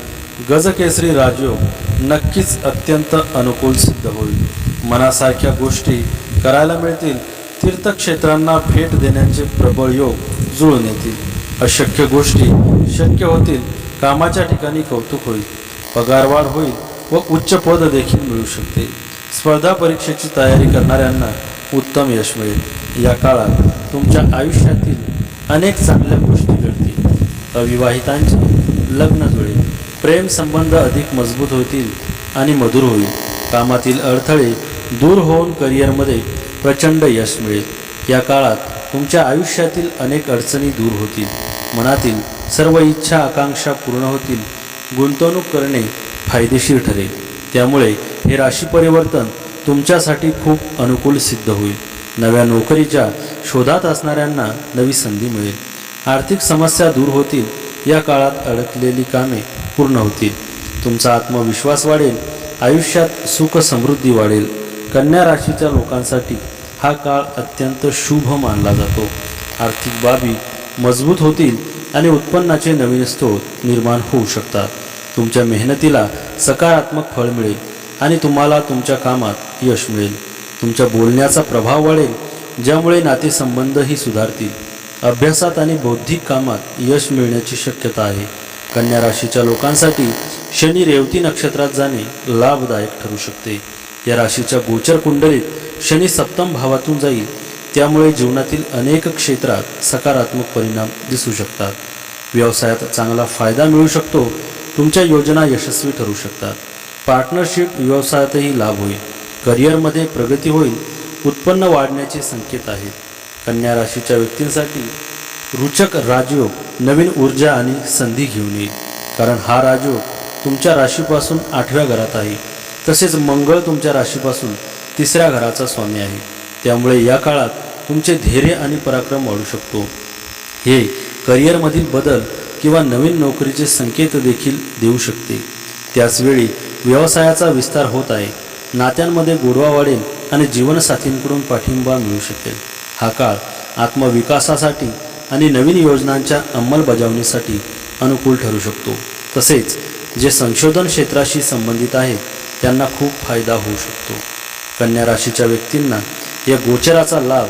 गजकेसरी राजयोग नक्कीच अत्यंत अनुकूल सिद्ध होईल। मनासारख्या गोष्टी करायला मिळतील। तीर्थक्षेत्रांना भेट देण्याचे प्रबळ योग जुळून येतील। अशक्य गोष्टी शक्य होतील। कामाच्या ठिकाणी कौतुक होईल, पगारवाढ होईल व उच्च पद देखील मिळू शकते। स्पर्धा परीक्षेची तयारी करणाऱ्यांना उत्तम यश मिळेल। या काळात तुमच्या आयुष्यातील अनेक चांगल्या गोष्टी घडतील। अविवाहितांचे लग्न जुळेल। प्रेम संबंध अधिक मजबूत होतील आणि मधुर होईल। कामातील अडथळे दूर होऊन करिअरमध्ये प्रचंड यश मिळेल। या काळात तुमच्या आयुष्यातील अनेक अडचणी दूर होतील। मनातील सर्व इच्छा आकांक्षा पूर्ण होतील। गुंतवणूक करणे फायदेशीर ठरेल। त्यामुळे हे राशी परिवर्तन तुमच्यासाठी खूप अनुकूल सिद्ध होईल। नव्या नोकरीच्या शोधात असणाऱ्यांना नवी संधी मिळेल। आर्थिक समस्या दूर होतील। या काळात अडकलेली कामे पूर्ण होतील। तुमचा आत्मविश्वास वाढेल। आयुष्यात सुख समृद्धी वाढेल। कन्या राशीच्या लोकांसाठी हा काळ अत्यंत शुभ मानला जातो। आर्थिक बाबी मजबूत होतील आणि उत्पन्नाचे नवीन स्रोत निर्माण होऊ शकतात। तुमच्या मेहनतीला सकारात्मक फळ मिळेल आणि तुम्हाला तुमच्या कामात यश मिळेल। तुमच्या बोलण्याचा प्रभाव वाढेल, ज्यामुळे नातेसंबंधही सुधारतील। अभ्यासात आणि बौद्धिक कामात यश मिळण्याची शक्यता आहे। कन्या राशीच्या लोकांसाठी शनी रेवती नक्षत्रात जाणे लाभदायक ठरू शकते। या राशीच्या गोचर कुंडलीत शनी सप्तम भावातून जाईल, त्यामुळे जीवनातील अनेक क्षेत्रात सकारात्मक परिणाम दिसू शकतात। व्यवसायात चांगला फायदा मिळू शकतो। तुमच्या योजना यशस्वी ठरू शकतात। पार्टनरशिप व्यवसायातही लाभ होईल। करिअरमध्ये प्रगती होईल। उत्पन्न वाढण्याचे संकेत आहेत। कन्या राशीच्या व्यक्तींसाठी रुचक राजयोग नवीन ऊर्जा आणि संधी घेऊन येईल, कारण हा राजयोग तुमच्या राशीपासून 8व्या घरात आहे। तसेच मंगळ तुमच्या राशीपासून 3ऱ्या घराचा स्वामी आहे। त्यामुळे या काळात तुमचे धैर्य आणि पराक्रम वाढू शकतो। हे करिअरमधील बदल किंवा नवीन नोकरीचे संकेत देखील देऊ शकते। त्याचवेळी व्यवसायाचा विस्तार होत आहे। नात्यांमध्ये गोडवा वाढेल आणि जीवनसाथींकडून पाठिंबा मिळू शकेल। हा काळ आत्मविकासासाठी आणि नवीन योजनांच्या अंमलबजावणीसाठी अनुकूल ठरू शकतो। तसेच जे संशोधन क्षेत्राशी संबंधित आहेत त्यांना खूप फायदा होऊ शकतो। कन्या राशीच्या व्यक्तींना या गोचराचा लाभ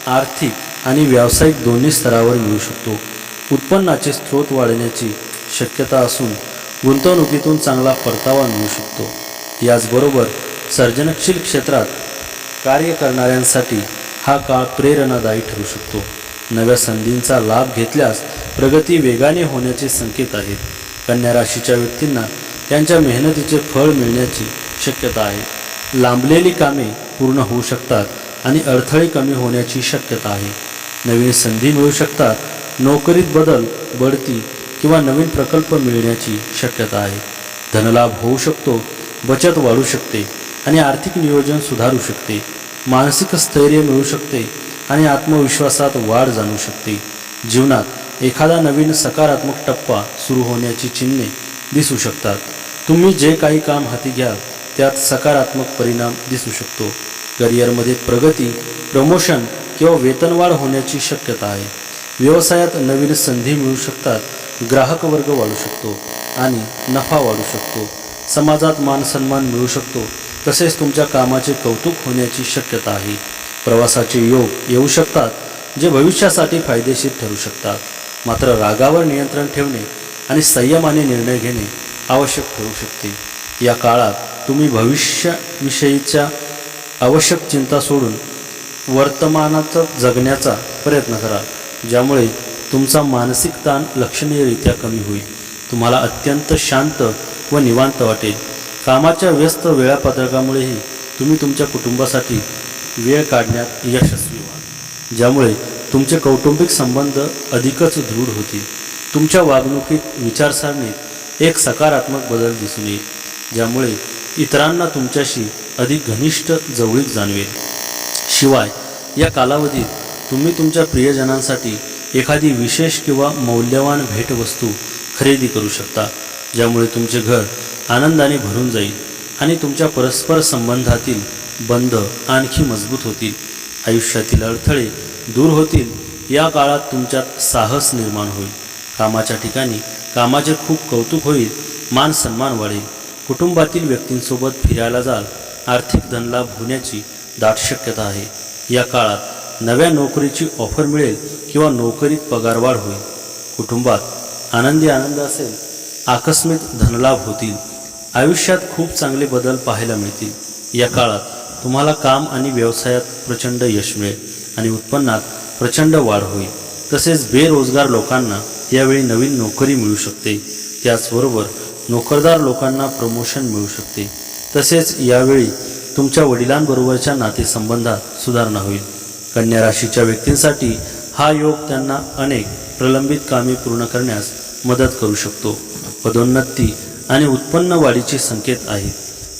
आर्थिक आणि व्यावसायिक दोन्ही स्तरावर मिळू शकतो। उत्पन्नाचे स्रोत वाढण्याची शक्यता असून गुंतवणुकीतून चांगला परतावा मिळू शकतो। याचबरोबर सर्जनशील क्षेत्रात कार्य करणाऱ्यांसाठी हा काळ प्रेरणादायी ठरू शकतो। नव्या संधींचा लाभ घेतल्यास प्रगती वेगाने होण्याचे संकेत आहेत। कन्या राशीच्या व्यक्तींना त्यांच्या मेहनतीचे फळ मिळण्याची शक्यता आहे। लांबलेली कामे पूर्ण होऊ शकतात आणि अडथळे कमी होण्याची शक्यता आहे। नवीन संधी मिळू शकतात। नोकरीत बदल, बढती किंवा नवीन प्रकल्प मिळण्याची शक्यता आहे। धनलाभ होऊ शकतो। बचत वाढू शकते आणि आर्थिक नियोजन सुधारू शकते। मानसिक स्थैर्य मिळू शकते आणि आत्मविश्वासात वाढ जाणू शकते। जीवनात एखादा नवीन सकारात्मक टप्पा सुरू होण्याची चिन्हे दिसू शकतात। तुम्ही जे काही काम हाती घ्याल त्यात सकारात्मक परिणाम दिसू शकतो। करिअरमध्ये प्रगती, प्रमोशन किंवा वेतनवाढ होण्याची शक्यता आहे। व्यवसायात नवीन संधी मिळू शकतात। ग्राहक वर्ग वाढू शकतो आणि नफा वाढू शकतो। समाजात मान सन्मान मिळू शकतो। तसेच तुमच्या कामाचे कौतुक होण्याची शक्यता आहे। प्रवासाचे योग येऊ शकतात, जे भविष्यासाठी फायदेशीर ठरू शकतात। मात्र रागावर नियंत्रण ठेवणे आणि संयमाने निर्णय घेणे आवश्यक ठरू शकते। या काळात तुम्ही भविष्याविषयीच्या आवश्यक चिंता सोडून वर्तमानात जगण्याचा प्रयत्न करा, ज्यामुळे तुमचा मानसिक ताण लक्षणीयरित्या कमी होईल। तुम्हाला अत्यंत शांत व निवांत वाटेल। कामाच्या व्यस्त वेळापत्रकामुळेही तुम्ही तुमच्या कुटुंबासाठी वेळ काढण्यात यशस्वी व्हाल, ज्यामुळे तुमचे कौटुंबिक संबंध अधिकच दृढ होतील. तुमच्या वागणुकीत विचारसरणीत एक सकारात्मक बदल दिसून येईल, ज्यामुळे इतरांना तुमच्याशी अधिक घनिष्ठ जवळीक जाणवेल. शिवाय या कालावधीत तुम्ही तुमच्या प्रियजनांसाठी एखादी विशेष किंवा मौल्यवान भेटवस्तू खरेदी करू शकता, ज्यामुळे तुमचे घर आनंदाने भरून जाईल आणि तुमच्या परस्पर संबंधातील बंध आणखी मजबूत होतील. आयुष्यातील अडथळे दूर होतील. या काळात तुमच्यात साहस निर्माण होईल. कामाच्या ठिकाणी कामाचे खूप कौतुक होईल. मान सन्मान वाढेल. कुटुंबातील व्यक्तींसोबत फिरायला जाल. आर्थिक धनलाभ होण्याची दाट शक्यता आहे. या काळात नव्या नोकरीची ऑफर मिळेल किंवा नोकरीत पगारवाढ होईल. कुटुंबात आनंद असेल. आकस्मिक धनलाभ होतील. आयुष्यात खूप चांगले बदल पाहायला मिळतील. या काळात तुम्हाला काम आणि व्यवसायात प्रचंड यश मिळेल आणि उत्पन्नात प्रचंड वाढ होईल. तसेच बेरोजगार लोकांना यावेळी नवीन नोकरी मिळू शकते. त्याचबरोबर नोकरदार लोकांना प्रमोशन मिळू शकते. तसेच यावेळी तुमच्या वडिलांबरोबरच्या नातेसंबंधात सुधारणा होईल. कन्या राशीच्या व्यक्तींसाठी हा योग त्यांना अनेक प्रलंबित कामे पूर्ण करण्यास मदत करू शकतो. पदोन्नती आणि उत्पन्न वाढीचे संकेत आहेत.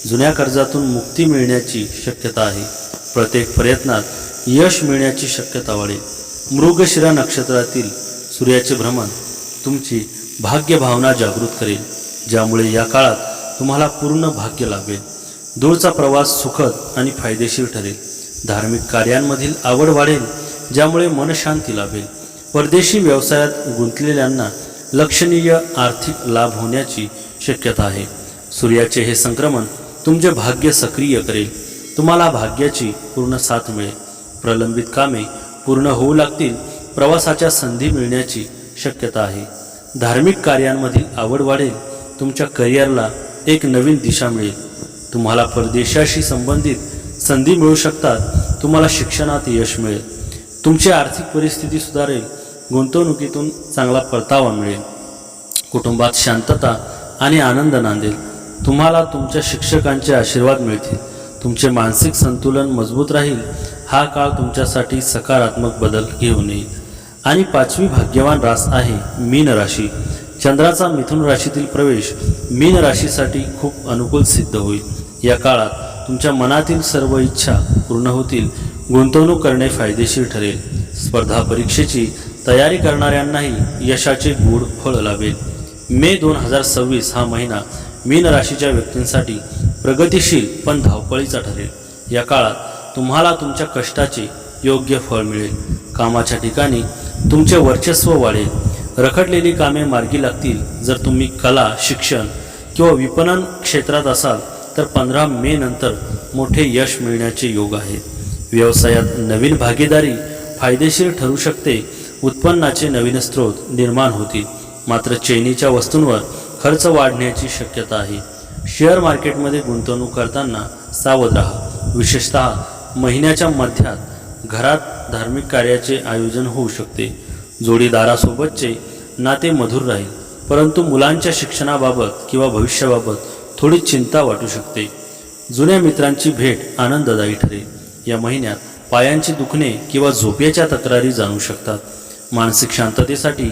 जुन्या कर्जातून मुक्ती मिळण्याची शक्यता आहे. प्रत्येक प्रयत्नात यश मिळण्याची शक्यता वाढेल. मृगशिरा नक्षत्रातील सूर्याचे भ्रमण तुमची भाग्य भावना जागृत करेल, ज्यामुळे या काळात तुम्हाला पूर्ण भाग्य लाभेल. दूरचा प्रवास सुखद आणि फायदेशीर ठरेल. धार्मिक कार्यांमधील आवड वाढेल, ज्यामुळे मनशांती लाभेल. परदेशी व्यवसायात गुंतलेल्यांना लक्षणीय आर्थिक लाभ होण्याची शक्यता आहे. सूर्याचे हे संक्रमण तुमचे भाग्य सक्रिय करेल. तुम्हाला भाग्याची पूर्ण साथ मिळेल. प्रलंबित कामे पूर्ण होऊ लागतील. प्रवासाच्या संधी मिळण्याची शक्यता आहे. धार्मिक कार्यांमधील आवड वाढेल. तुमच्या करिअरला एक नवीन दिशा मिळेल. तुम्हाला परदेशाशी संबंधित संधी मिळू शकतात. तुम्हाला शिक्षणात यश मिळेल. तुमची आर्थिक परिस्थिती सुधारेल. गुंतवणुकीतून चांगला परतावा मिळेल. कुटुंबात शांतता आणि आनंद नांदेल. तुम्हाला तुमच्या शिक्षकांचे आशीर्वाद मिळतील. तुमचे मानसिक संतुलन मजबूत राहील. हा काळ तुमच्यासाठी सकारात्मक बदल घेऊन येईल. आणि 5वी भाग्यवान रास आहे मीन राशी. चंद्राचा मिथुन राशीतील प्रवेश मीन राशीसाठी खूप अनुकूल सिद्ध होईल. या काळात तुमच्या मनातील सर्व इच्छा पूर्ण होतील. गुंतवणूक करणे फायदेशीर ठरेल. स्पर्धा परीक्षेची तयारी करणाऱ्यांनाही यशाचे गूढ फळ लाभेल. मे 2026 हा महिना मीन राशीच्या व्यक्तींसाठी प्रगतिशील पण धावपळीचा ठरेल. या काळात तुम्हाला तुमच्या कष्टाचे योग्य फळ मिळेल. कामाच्या ठिकाणी तुमचे वर्चस्व वाढेल. रखडलेली कामे मार्गी लागतील. जर तुम्ही कला, शिक्षण किंवा विपणन क्षेत्रात असाल तर 15 मे नंतर मोठे यश मिळण्याचे योग आहेत. व्यवसायात नवीन भागीदारी फायदेशीर ठरू शकते. उत्पन्नाचे नवीन स्रोत निर्माण होतील. मात्र चैनीच्या वस्तूंवर खर्च वाढण्याची शक्यता आहे. शेअर मार्केटमध्ये गुंतवणूक करताना सावध राहा. विशेषतः महिन्याच्या मध्यात घरात धार्मिक कार्याचे आयोजन होऊ शकते. जोडीदारासोबतचे नाते मधुर राहील, परंतु मुलांच्या शिक्षणाबाबत किंवा भविष्याबाबत थोडी चिंता वाटू शकते. जुन्या मित्रांची भेट आनंददायी ठरेल. या महिन्यात पायांची दुखणे किंवा झोपेच्या तक्रारी जाणू शकतात. मानसिक शांततेसाठी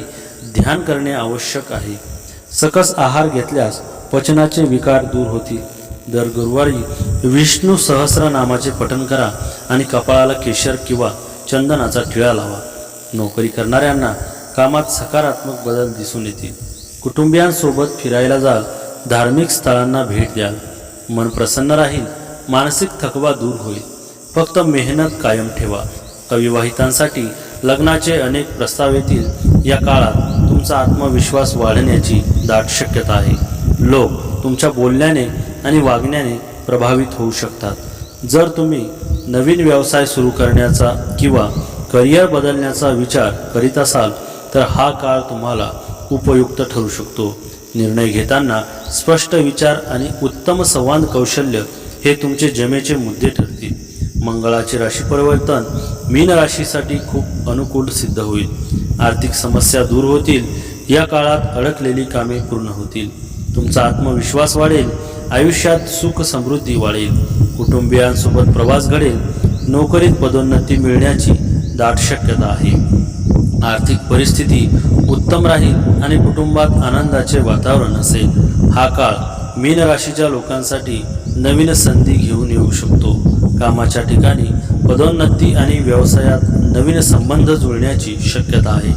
ध्यान करणे आवश्यक आहे. सकस आहार घेतल्यास पचनाचे विकार दूर होतील. दर गुरुवारी विष्णू सहस्रनामाचे पठण करा आणि कपाळाला केशर किंवा चंदनाचा टिळा लावा. नोकरी करणाऱ्यांना कामात सकारात्मक बदल दिसून येतील. कुटुंबियांसोबत फिरायला जाल. धार्मिक स्थळांना भेट द्याल. मन प्रसन्न राहील. मानसिक थकवा दूर होईल. फक्त मेहनत कायम ठेवा. अविवाहितांसाठी लग्नाचे अनेक प्रस्ताव येतील. या काळात तुमचा आत्मविश्वास वाढण्याची दाट शक्यता आहे. लोक तुमच्या बोलण्याने आणि वागण्याने प्रभावित होऊ शकतात. जर तुम्ही नवीन व्यवसाय सुरू करण्याचा किंवा करिअर बदलण्याचा विचार करीत असाल तर हा काळ तुम्हाला उपयुक्त ठरू शकतो. निर्णय घेताना स्पष्ट विचार आणि उत्तम संवाद कौशल्य हे तुमचे जमेचे मुद्दे ठरतील. मंगळाचे राशी परिवर्तन मीन राशीसाठी खूप अनुकूल सिद्ध होईल. आर्थिक समस्या दूर होतील. या काळात अडकलेली कामे पूर्ण होतील. तुमचा आत्मविश्वास वाढेल, आयुष्यात सुख समृद्धी वाढेल, कुटुंबियांसोबत प्रवास घडेल, नोकरीत पदोन्नती मिळण्याची दाट शक्यता आहे. आर्थिक परिस्थिती उत्तम राहील आणि कुटुंबात आनंदाचे वातावरण असेल. हा काळ मीन राशीच्या लोकांसाठी नवीन संधी घेऊन येऊ शकतो. कामाच्या ठिकाणी पदोन्नती आणि व्यवसायात नवीन संबंध जुळण्याची शक्यता आहे.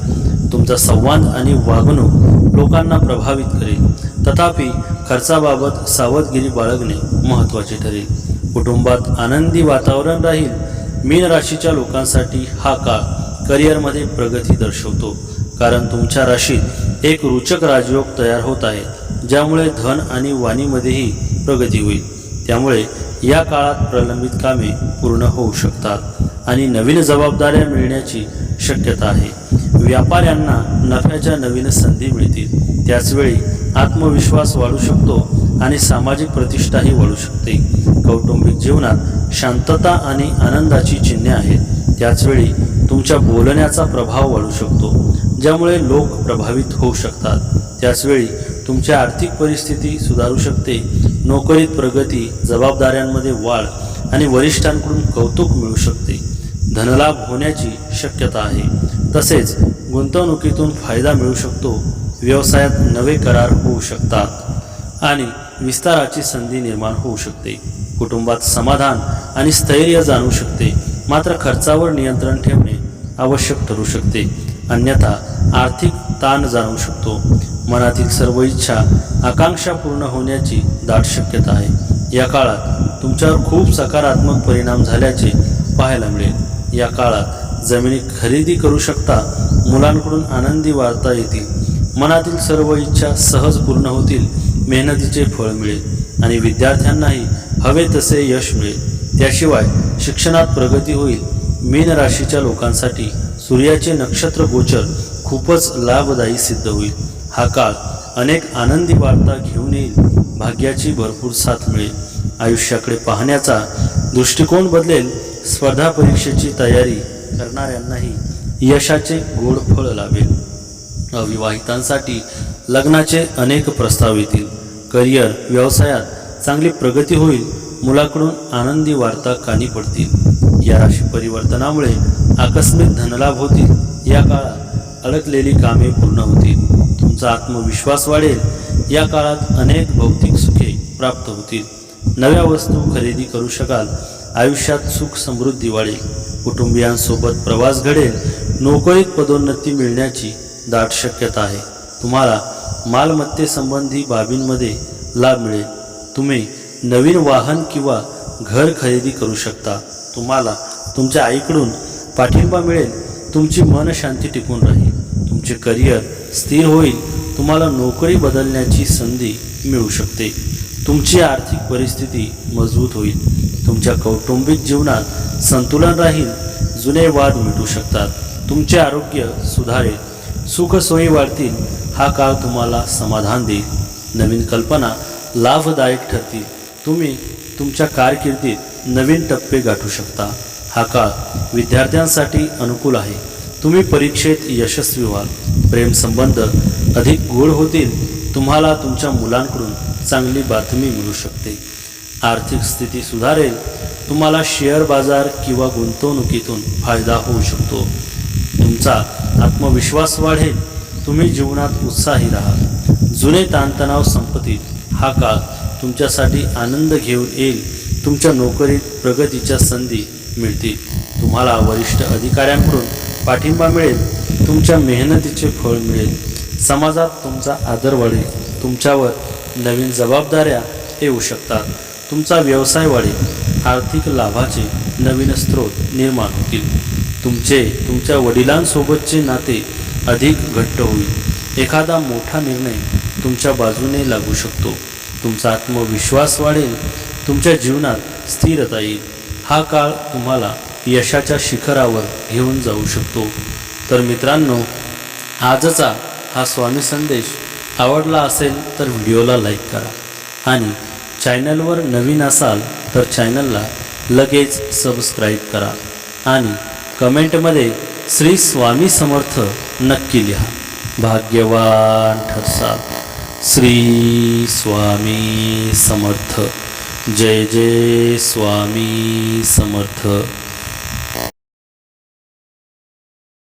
तुमचा संवाद आणि वागणूक लोकांना प्रभावित करेल. तथापि खर्चाबाबत सावधगिरी बाळगणे महत्त्वाचे ठरेल. कुटुंबात आनंदी वातावरण राहील. मीन राशीच्या लोकांसाठी हा काळ करिअरमध्ये प्रगती दर्शवतो, कारण तुमच्या राशीत एक रोचक राजयोग तयार होत आहे, ज्यामुळे धन आणि वाणीमध्येही प्रगती होईल. त्यामुळे या काळात प्रलंबित कामे पूर्ण होऊ शकतात आणि नवीन जबाबदाऱ्या मिळण्याची शक्यता आहे. व्यापाऱ्यांना नफ्याच्या नवीन संधी मिळतील. त्याचवेळी आत्मविश्वास वाढू शकतो आणि सामाजिक प्रतिष्ठाही वाढू शकते. कौटुंबिक जीवनात शांतता आणि आनंदाची चिन्हे आहेत. त्याचवेळी तुमच्या बोलण्याचा प्रभाव वाढू शकतो, ज्यामुळे लोक प्रभावित होऊ शकतात. त्याचवेळी तुमची आर्थिक परिस्थिती सुधारू शकते. नोकरीत प्रगती, जबाबदाऱ्यांमध्ये वाढ आणि वरिष्ठांकडून कौतुक मिळू शकते. धनलाभ होण्याची शक्यता आहे. तसेच गुंतवणुकीतून फायदा मिळू शकतो. व्यवसायात नवे करार होऊ शकतात आणि विस्ताराची संधी निर्माण होऊ शकते. कुटुंबात समाधान आणि स्थैर्य जाणवू शकते. मात्र खर्चावर नियंत्रण ठेवणे आवश्यक ठरू शकते, अन्यथा आर्थिक ताण जाणवू शकतो. मनातील सर्व इच्छा, आकांक्षा पूर्ण होण्याची दाट शक्यता आहे. या काळात तुमच्यावर खूप सकारात्मक परिणाम झाल्याचे पाहायला मिळेल. या काळात जमिनी खरेदी करू शकता. मुलांकडून आनंदी वार्ता येतील. मनातील सर्व इच्छा सहज पूर्ण होतील. मेहनतीचे फळ मिळेल आणि विद्यार्थ्यांनाही हवे तसे यश मिळेल. त्याशिवाय शिक्षणात प्रगती होईल. मीन राशीच्या लोकांसाठी सूर्याचे नक्षत्र गोचर खूपच लाभदायी सिद्ध होईल. हा काळ अनेक आनंदी वार्ता घेऊन येईल. भाग्याची भरपूर साथ मिळेल. आयुष्याकडे पाहण्याचा दृष्टिकोन बदलेल. स्पर्धा परीक्षेची तयारी करणाऱ्यांनाही यशाचे गोड फळ लाभेल. अविवाहितांसाठी लग्नाचे अनेक प्रस्ताव येतील. करिअर, व्यवसायात चांगली प्रगती होईल. मुलाकडून आनंदी वार्ता कानी पडतील. या राशी परिवर्तनामुळे आकस्मिक धनलाभ होतील. या काळात अडकलेली कामे पूर्ण होतील. तुमचा आत्मविश्वास वाढेल. या काळात अनेक भौतिक सुखे प्राप्त होतील. नव्या वस्तू खरेदी करू शकाल. आयुष्यात सुख समृद्धी वाढेल. कुटुंबियांसोबत प्रवास घडेल. नोकरीत पदोन्नती मिळण्याची दाट शक्यता आहे. तुम्हाला मालमत्तेसंबंधी बाबींमध्ये लाभ मिळेल. तुम्ही नवीन वाहन किंवा घर खरेदी करू शकता. तुम्हाला तुमच्या आईकडून पाठिंबा मिळेल. तुमची मनशांती टिकून राहील. तुमचे करिअर स्थिर होईल. तुम्हाला नोकरी बदलण्याची संधी मिळू शकते. तुमची आर्थिक परिस्थिती मजबूत होईल. तुमच्या कौटुंबिक जीवनात संतुलन राहील. जुने वाद मिटू शकतात. तुमचे आरोग्य सुधारेल. सुखसोयी वाढतील. हा काळ तुम्हाला समाधान देईल. नवीन कल्पना लाभदायक ठरतील. तुम्ही तुमच्या कारकिर्दीत नवीन टप्पे गाठू शकता. हा काळ विद्यार्थ्यांसाठी अनुकूल आहे. तुम्ही परीक्षेत यशस्वी व्हाल. प्रेमसंबंध अधिक गोड होतील. तुम्हाला तुमच्या मुलांकडून चांगली बातमी मिळू शकते. आर्थिक स्थिती सुधारेल. तुम्हाला शेअर बाजार किंवा गुंतवणुकीतून फायदा होऊ शकतो. तुमचा आत्मविश्वास वाढेल. तुम्ही जीवनात उत्साही राहाल. जुने ताणतणाव संपतील. हा काळ तुमच्यासाठी आनंद घेऊन येईल. तुमच्या नोकरीत प्रगतीच्या संधी मिळतील. तुम्हाला वरिष्ठ अधिकाऱ्यांकडून पाठिंबा मिळेल. तुमच्या मेहनतीचे फळ मिळेल. समाजात तुमचा आदर वाढेल. तुमच्यावर नवीन जबाबदाऱ्या येऊ शकतात. तुमचा व्यवसाय वाढेल. आर्थिक लाभाचे नवीन स्रोत निर्माण होतील. तुमच्या वडिलांसोबतचे नाते अधिक घट्ट होईल. एखादा मोठा निर्णय तुमच्या बाजूने लागू शकतो. तुमचा आत्मविश्वास वाढेल. तुमच्या जीवनात स्थिरता येईल. हा काळ तुम्हाला यशाच्या शिखरावर घेऊन जाऊ शकतो. तर मित्रांनो, आजचा हा स्वामी संदेश आवडला असेल तर व्हिडिओला लाईक करा आणि चॅनलवर नवीन असाल तर चॅनलला लगेच सबस्क्राईब करा आणि कमेंटमध्ये श्री स्वामी समर्थ नक्की लिहा. भाग्यवान ठरसाल. श्री स्वामी समर्थ. जय जय स्वामी समर्थ.